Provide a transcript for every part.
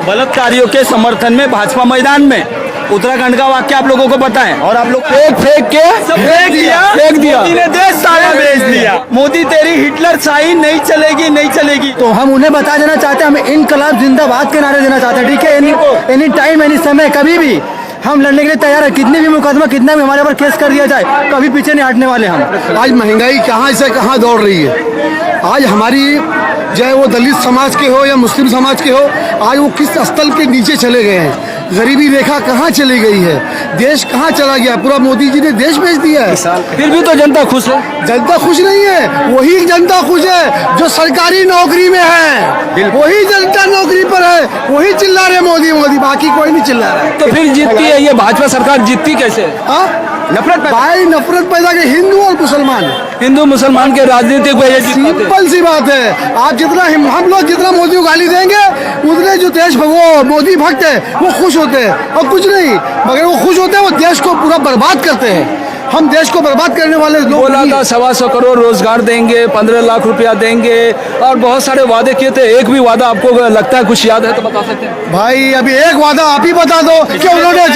बलात्कारियों के समर्थन में भाजपा मैदान में। उत्तराखंड का वाक्य आप लोगों को पता है और आप लोग फेंक के फेंक दिया मोदी ने देश सारा भेज दिया। मोदी तेरी हिटलर शाही नहीं चलेगी, नहीं चलेगी। तो हम उन्हें बता देना चाहते हैं, हम इनकलाब जिंदाबाद के नारे देना चाहते हैं, ठीक है। एनी टाइम एनी समय कभी भी हम लड़ने के लिए तैयार है। कितने भी मुकदमा, कितना भी हमारे ऊपर केस कर दिया जाए, कभी पीछे नहीं हटने वाले हम। आज महंगाई कहाँ से कहाँ दौड़ रही है। आज हमारी चाहे वो दलित समाज के हो या मुस्लिम समाज के हो, आज वो किस स्थल के नीचे चले गए हैं। गरीबी रेखा कहाँ चली गई है, देश कहाँ चला गया। पूरा मोदी जी ने देश भेज दिया है। फिर भी तो जनता खुश है। जनता खुश नहीं है, वही जनता खुश है जो सरकारी नौकरी में है। वही जनता नौकरी पर है, वही चिल्ला रहे मोदी मोदी, बाकी कोई नहीं चिल्ला रहा है। तो फिर जीतती है ये भाजपा सरकार, जीतती कैसे? नफरत भाई, नफरत पैदा के हिंदू और मुसलमान, हिंदू मुसलमान के राजनीतिक वजह से। सिंपल सी बात है। आप जितना हम लोग जितना मोदी को गाली देंगे, उतने जो देश वो मोदी भक्त है वो खुश होते हैं। और कुछ नहीं, मगर वो खुश होते हैं, वो देश को पूरा बर्बाद करते हैं। हम देश को बर्बाद करने वाले लोग। बोला था 125 करोड़ रोजगार देंगे, 15 लाख रुपया देंगे और बहुत सारे वादे किए थे। एक भी वादा आपको लगता है कुछ याद है तो बता सकते हैं? भाई अभी एक वादा आप ही बता दो कि उन्होंने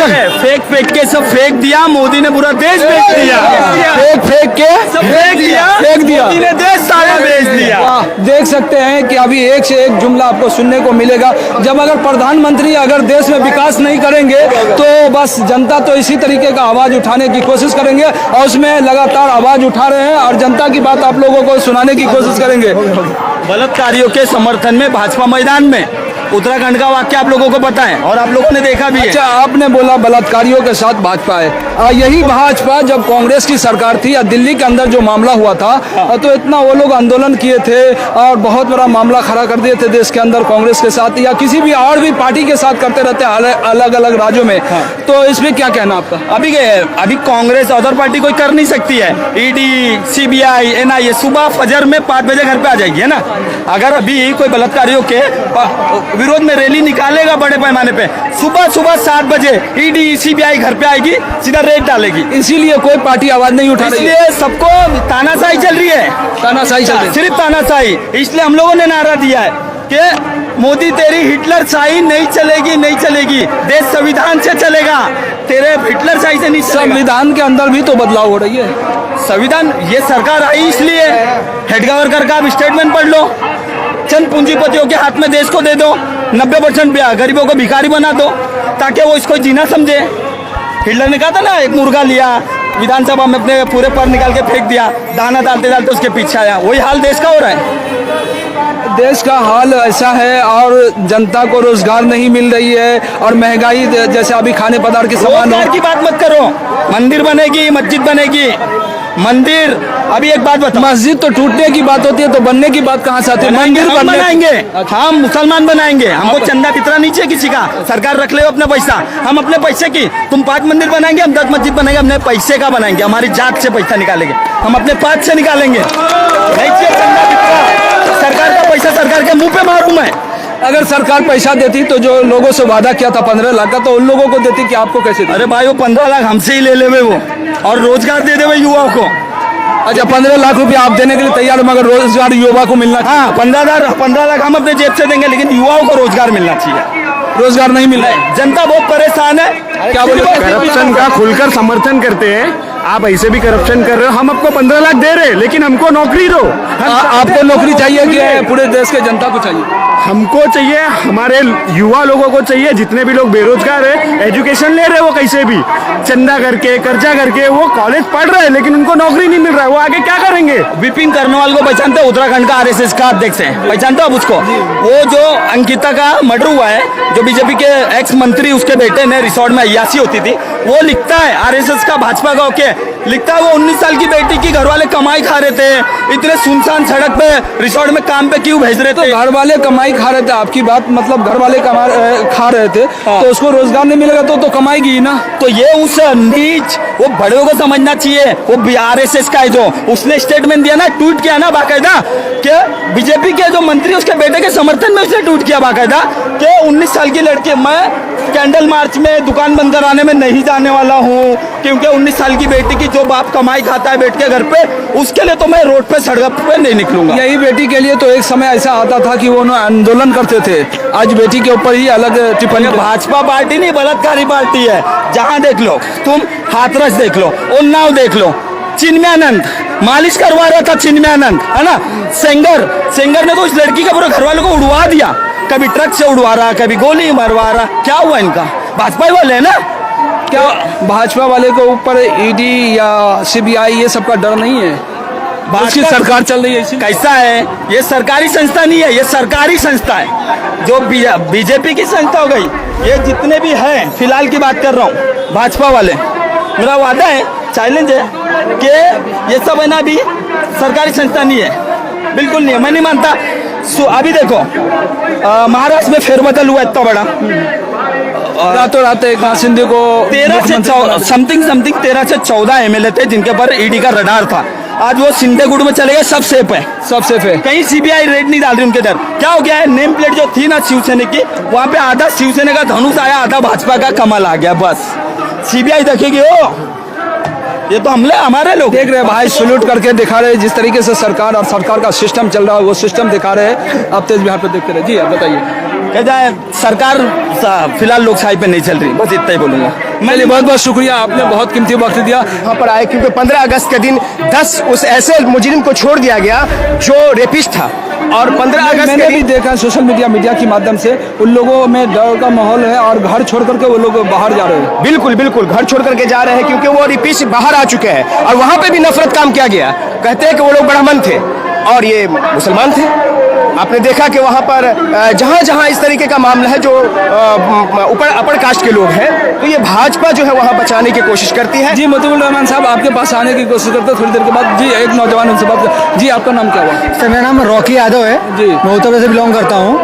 फेंक के सब फेंक दिया। मोदी ने पूरा देश फेंक दिया। फेंक के सब फेंक दिया। मोदी ने देश सारा भेज दिया। देख सकते हैं कि अभी एक से एक जुमला आपको सुनने को मिलेगा। जब अगर प्रधानमंत्री अगर देश में विकास नहीं करेंगे तो बस जनता तो इसी तरीके का आवाज उठाने की कोशिश करेंगे और उसमें लगातार आवाज उठा रहे हैं और जनता की बात आप लोगों को सुनाने की कोशिश करेंगे। बलात्कारियों के समर्थन में भाजपा मैदान में। उत्तराखंड का वाक्य आप लोगों को पता है और आप लोगों ने देखा भी है। अच्छा, आपने बोला बलात्कारियों के साथ भाजपा है। यही भाजपा जब कांग्रेस की सरकार थी या दिल्ली के अंदर जो मामला हुआ था तो इतना वो लोग आंदोलन किए थे और बहुत बड़ा मामला खड़ा कर दिए थे देश के अंदर कांग्रेस के साथ या किसी भी और भी पार्टी के साथ करते रहते हैं अलग अलग राज्यों में। तो इसमें क्या कहना आपका? अभी कांग्रेस अदर पार्टी कोई कर नहीं सकती है। ईडी, सीबीआई, एनआईए सुबह फजर में 5 बजे घर पे आ जाएगी, है ना। अगर अभी कोई बलात्कारियों के विरोध में रैली निकालेगा बड़े पैमाने पे, सुबह 7 बजे ईडी, सीबीआई घर पे आएगी, सीधा रेड डालेगी। इसीलिए कोई पार्टी आवाज नहीं उठा रही है। इसलिए सबको तानाशाही चल रही है, तानाशाही चल रही है, सिर्फ तानाशाही। इसलिए हम लोगों ने नारा दिया है कि मोदी तेरी हिटलर शाही नहीं चलेगी, नहीं चलेगी। देश संविधान से चलेगा, तेरे हिटलर शाही से नहीं चलेगा। संविधान के अंदर भी तो बदलाव हो रही है। संविधान ये सरकार आई इसलिए। हेड गवर्नर का आप स्टेटमेंट पढ़ लो। चंद पूंजीपतियों के हाथ में देश को दे दो, 90% गरीबों को भिखारी बना दो ताकि वो इसको जीना समझे। हिटलर ने कहा था ना, एक मुर्गा लिया, विधानसभा में अपने पूरे पर निकाल के फेंक दिया, दाना डालते डालते उसके पीछे आया। वही हाल देश का हो रहा है। देश का हाल ऐसा है और जनता को रोजगार नहीं मिल रही है और महंगाई जैसे अभी खाने पदार्थ के सामान की बात मत करो। मंदिर बनेगी, मस्जिद बनेगी, मंदिर। अभी एक बात बता, मस्जिद तो टूटने की बात होती है तो बनने की बात कहाँ से आती है? मंदिर बनाएंगे, हम मुसलमान बनाएंगे। हमको चंदा कितना नीचे किसी का, सरकार रख ले अपना पैसा, हम अपने पैसे की। तुम 5 मंदिर बनाएंगे, हम 10 मस्जिद बनाएंगे, अपने पैसे का बनाएंगे, हमारी जात से पैसा निकालेंगे, हम अपने पास से निकालेंगे। नहीं चाहिए चंदा कितना, सरकार का पैसा सरकार के मुंह पे मारूं मैं। अगर सरकार पैसा देती तो जो लोगों से वादा किया था 15 लाख का, तो उन लोगों को देती कि आपको कैसे? अरे भाई वो 15 लाख हमसे ही ले लेवे वो, और रोजगार दे देवे युवाओं को। अच्छा, 15 लाख रुपया आप देने के लिए तैयार, मगर रोजगार युवा को मिलना। हाँ, 15 लाख हम अपने जेब से देंगे, लेकिन युवाओं को रोजगार मिलना चाहिए। रोजगार नहीं मिल रहा है, जनता बहुत परेशान है। क्या बोले? करप्शन का खुलकर समर्थन करते हैं। आप ऐसे भी करप्शन कर रहे हो। हम आपको 15 लाख दे रहे हैं, लेकिन हमको नौकरी दो। आपको नौकरी चाहिए कि पूरे देश के जनता को चाहिए? हमको चाहिए, हमारे युवा लोगों को चाहिए। जितने भी लोग बेरोजगार है, एजुकेशन ले रहे हैं, वो कैसे भी चंदा करके, कर्जा करके वो कॉलेज पढ़ रहे हैं, लेकिन उनको नौकरी नहीं मिल रहा है। वो आगे क्या करेंगे? विपिन कर्नवाल को पहचानते हो? उत्तराखंड का आरएसएस का अध्यक्ष है, पहचानते हो आप उसको? वो जो अंकिता का मर्डर हुआ है, जो बीजेपी के एक्स मंत्री उसके बेटे ने रिसोर्ट में अय्यासी होती थी, वो लिखता है आरएसएस का भाजपा का ओके लिखता है। वो 19 साल की बेटी की घर वाले कमाई खा रहे थे, इतने सुनसान सड़क पे रिसोर्ट में काम पे क्यों भेज रहे थे? घर वाले कमाई खा रहे थे, आपकी बात मतलब घर वाले खा रहे थे। हाँ। तो उसको रोजगार नहीं मिलेगा तो कमाएगी ना। तो ये उस नीच वो बड़ों को समझना चाहिए। वो आरएसएस का है जो उसने स्टेटमेंट दिया ना, ट्वीट किया ना बाकायदा, कि बीजेपी के जो मंत्री उसके बेटे के समर्थन में उसने ट्वीट किया बाकायदा कि 19 साल की लड़की, मैं कैंडल मार्च में दुकान बंद कराने में नहीं जाने वाला हूँ, क्योंकि 19 साल की बेटी की जो बाप कमाई खाता है बैठ के घर पे, उसके लिए तो मैं रोड पे सड़क पे नहीं निकलूंगा। यही बेटी के लिए तो एक समय ऐसा आता था कि वो आंदोलन करते थे, आज बेटी के ऊपर ही अलग टिप्पणी। भाजपा पार्टी नहीं, बलात्कारी पार्टी है। जहाँ देख लो तुम, हाथरस देख लो, उन्नाव देख लो, चिन्मयानंद मालिश करवा रहा था, चिन्मयानंद है ना, सेंगर ने तो उस लड़की का पूरा घर वालों को उड़वा दिया, कभी ट्रक से उड़वा रहा, कभी गोली मरवा रहा। क्या हुआ इनका? भाजपा वाले है ना। क्या भाजपा वाले को ऊपर ईडी या सीबीआई ये सब का डर नहीं है? उसकी सरकार चल रही है इसी। कैसा है ये? सरकारी संस्था नहीं है, ये सरकारी संस्था है, जो बीजेपी की संस्था हो गई। ये जितने भी हैं, फिलहाल की बात कर रहा हूँ, भाजपा वाले, मेरा वादा है, चैलेंज है कि ये सब है ना अभी सरकारी संस्था नहीं है, बिल्कुल नहीं है, मैं नहीं मानता। अभी देखो महाराष्ट्र में फेरबदल हुआ इतना बड़ा, रातों रात एक सिंधु को 13 से समथिंग 13 से 14 एमएलए थे जिनके पर ईडी का रडार था। आज वो सिंधेगुड़ में चले गए, सब सेफ है, सब सेफ है। कहीं सीबीआई रेड नहीं डाल रही उनके डर। क्या हो गया है? नेम प्लेट जो थी ना शिवसेना की, वहां पे आधा शिवसेना का धनुष आया, आधा भाजपा का कमल आ गया, बस। सीबीआई देखेगी ओ, ये तो हमले हमारे लोग देख रहे हैं भाई, सल्यूट करके दिखा रहे हैं जिस तरीके से सरकार और सरकार का सिस्टम चल रहा है, वो सिस्टम दिखा रहे हैं। आप तेज बिहार पे देखते रहे। जी आप बताइए। क्या जाए, सरकार फिलहाल लोकशाही पे नहीं चल रही, बस इतना ही बोलूंगा। मैंने बहुत बहुत शुक्रिया, आपने बहुत कीमती वक्त दिया। यहाँ पर आए क्योंकि 15 अगस्त के दिन 10 उस ऐसे मुजरिम को छोड़ दिया गया जो रेपिस्ट था, और 15 अगस्त मैंने भी देखा सोशल मीडिया के माध्यम से उन लोगों में डर का माहौल है और घर छोड़ करके वो लोग बाहर जा रहे हैं। बिल्कुल घर छोड़ करके जा रहे हैं क्योंकि वो रेपिस्ट बाहर आ चुके हैं, और वहां पे भी नफरत काम किया गया। कहते हैं कि वो लोग ब्राह्मण थे और ये मुसलमान थे। आपने देखा कि वहां पर जहां जहां इस तरीके का मामला है, जो ऊपर अपर कास्ट के लोग हैं, तो ये भाजपा जो है वहां बचाने की कोशिश करती है। जी मोतिउर रहमान साहब आपके पास आने की कोशिश करते हैं थोड़ी देर के बाद। जी एक नौजवान उनसे बात कर। जी आपका नाम क्या हुआ? सर मेरा नाम रॉकी यादव है जी। मैं उत्तर प्रदेश से बिलोंग करता हूँ।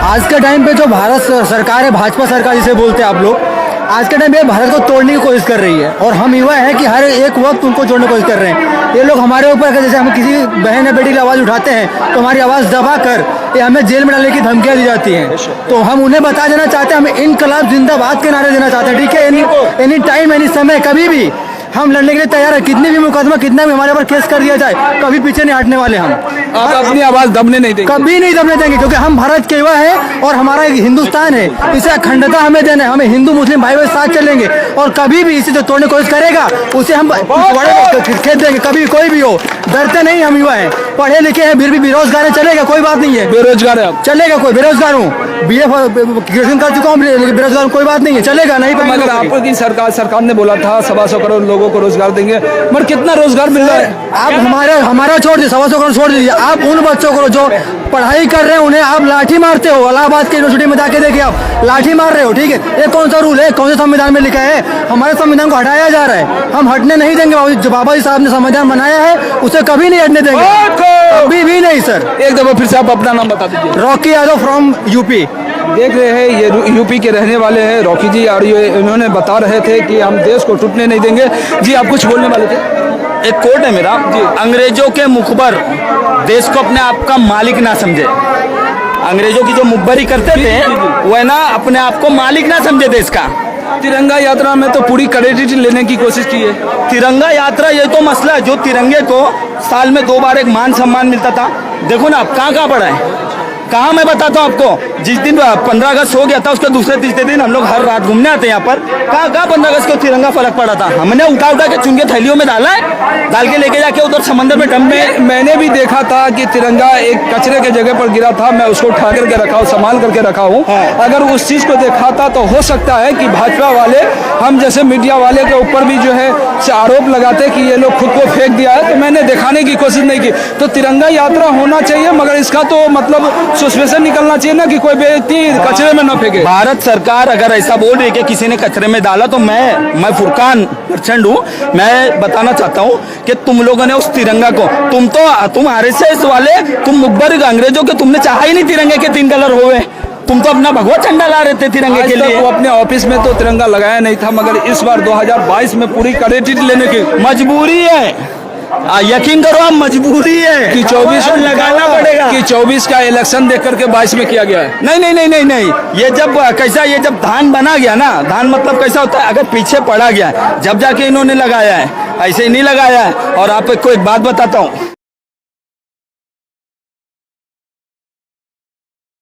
आज के टाइम पे जो भारत सरकार है, भाजपा सरकार जिसे बोलते हैं आप लोग, आज के टाइम पे भारत को तोड़ने की कोशिश कर रही है, और हम युवा हैं कि हर एक वक्त उनको जोड़ने की कोशिश कर रहे हैं। ये लोग हमारे ऊपर जैसे हम किसी बहन या बेटी की आवाज़ उठाते हैं तो हमारी आवाज़ दबा कर ये हमें जेल में डालने की धमकियाँ दी जाती हैं। तो हम उन्हें बता देना चाहते हैं, हम इनकलाब जिंदाबाद के नारे देना चाहते हैं, ठीक है। एनी टाइम एनी समय कभी भी हम लड़ने के लिए तैयार है। कितने भी मुकदमा, कितना भी हमारे ऊपर केस कर दिया जाए, कभी पीछे नहीं हटने वाले हम। आप अपनी आवाज दबने नहीं देंगे? कभी नहीं दबने देंगे, क्योंकि हम भारत के युवा हैं और हमारा एक हिंदुस्तान है, इसे अखंडता हमें देना है। हमें हिंदू मुस्लिम भाई साथ चलेंगे, और कभी भी इसे जो तोड़ने की कोशिश करेगा उसे हम खेद देंगे, कभी कोई भी हो। डरते नहीं, हम युवा हैं, पढ़े लिखे हैं, फिर भी बेरोजगार है, चलेगा, कोई बात नहीं है। बेरोजगार है आप? चलेगा, कोई बेरोजगार हूँ, ग्रेजुएशन कर चुका हूँ, बेरोजगार कोई बात नहीं है, चलेगा। नहीं तो मगर आपकी सरकार ने बोला था 125 करोड़ लोगों को रोजगार देंगे, मगर कितना रोजगार मिल रहा है? आप हमारा छोड़ दीजिए, 125 करोड़ छोड़ दीजिए। आप उन बच्चों को जो पढ़ाई कर रहे हैं उन्हें आप लाठी मारते हो। इलाहाबाद की यूनिवर्सिटी में जाके देखिए, आप लाठी मार रहे हो, ठीक है। ये कौन सा रूल है, कौन से संविधान में लिखा है? हमारे संविधान को हटाया जा रहा है, हम हटने नहीं देंगे। जो बाबा जी साहब ने संविधान बनाया है उसे कभी नहीं हटने देंगे, कभी भी नहीं सर। एक दफा फिर से आप अपना नाम बता दीजिए। Rocky Yadav from UP. देख रहे हैं ये यूपी के रहने वाले हैं रॉकी जी, और ये इन्होंने बता रहे थे कि हम देश को टूटने नहीं देंगे। जी आप कुछ बोलने वाले थे? एक कोट है मेरा, अंग्रेजों के मुखबर देश को अपने आप का मालिक ना समझे। अंग्रेजों की जो मुखबरी करते थे वो है ना अपने आप को मालिक ना समझे देश का। तिरंगा यात्रा में तो पूरी क्रेडिट लेने की कोशिश की है। तिरंगा यात्रा ये तो मसला है, जो तिरंगे को साल में 2 बार एक मान सम्मान मिलता था, देखो ना अब कहाँ पड़ा है। कहाँ मैं बताता हूँ आपको, जिस दिन 15 अगस्त हो गया था उसके दूसरे तीसरे दिन हम लोग हर रात घूमने आते हैं यहाँ पर। कहाँ 15 अगस्त को तिरंगा फलक पड़ा था, हमने उठा के चुन के थैलियों में डाला है, डाल के लेके जाके उधर समंदर में डंप में। मैंने भी देखा था कि तिरंगा एक कचरे के जगह पर गिरा था, मैं उसको उठा करके रखा हूँ, संभाल करके रखा हूँ। अगर उस चीज को देखा था तो हो सकता है कि भाजपा वाले हम जैसे मीडिया वाले के ऊपर भी जो है आरोप लगाते कि ये लोग खुद को फेंक दिया है, तो मैंने दिखाने की कोशिश नहीं की। तो तिरंगा यात्रा होना चाहिए, मगर इसका तो मतलब सस्पेंशन निकलना चाहिए ना कि कोई व्यक्ति कचरे में न फेंके। भारत सरकार अगर ऐसा बोल रही है कि किसी ने कचरे में डाला, तो मैं फुरकान प्रचंड हूँ, मैं बताना चाहता हूँ कि तुम लोगों ने उस तिरंगा को, तुम आरएसएस वाले, तुम मुखबर अंग्रेजों के, तुमने चाहा ही नहीं तिरंगे के 3 कलर हुए। तुम तो अपना भगवा झंडा ला रहे थे तिरंगे के लिए। वो अपने ऑफिस में तो तिरंगा लगाया नहीं था, मगर इस बार 2022 में पूरी क्रेडिट लेने की मजबूरी है। यकीन करो आप, मजबूरी है कि 24 लगाना पड़ेगा कि 24 का इलेक्शन देख करके 22 में किया गया है। नहीं नहीं नहीं नहीं नहीं, ये जब कैसा, ये जब धान बना गया ना, धान मतलब कैसा होता है, अगर पीछे पड़ा गया जब जाके इन्होंने लगाया है, ऐसे ही नहीं लगाया है। और आपको एक बात बताता हूँ,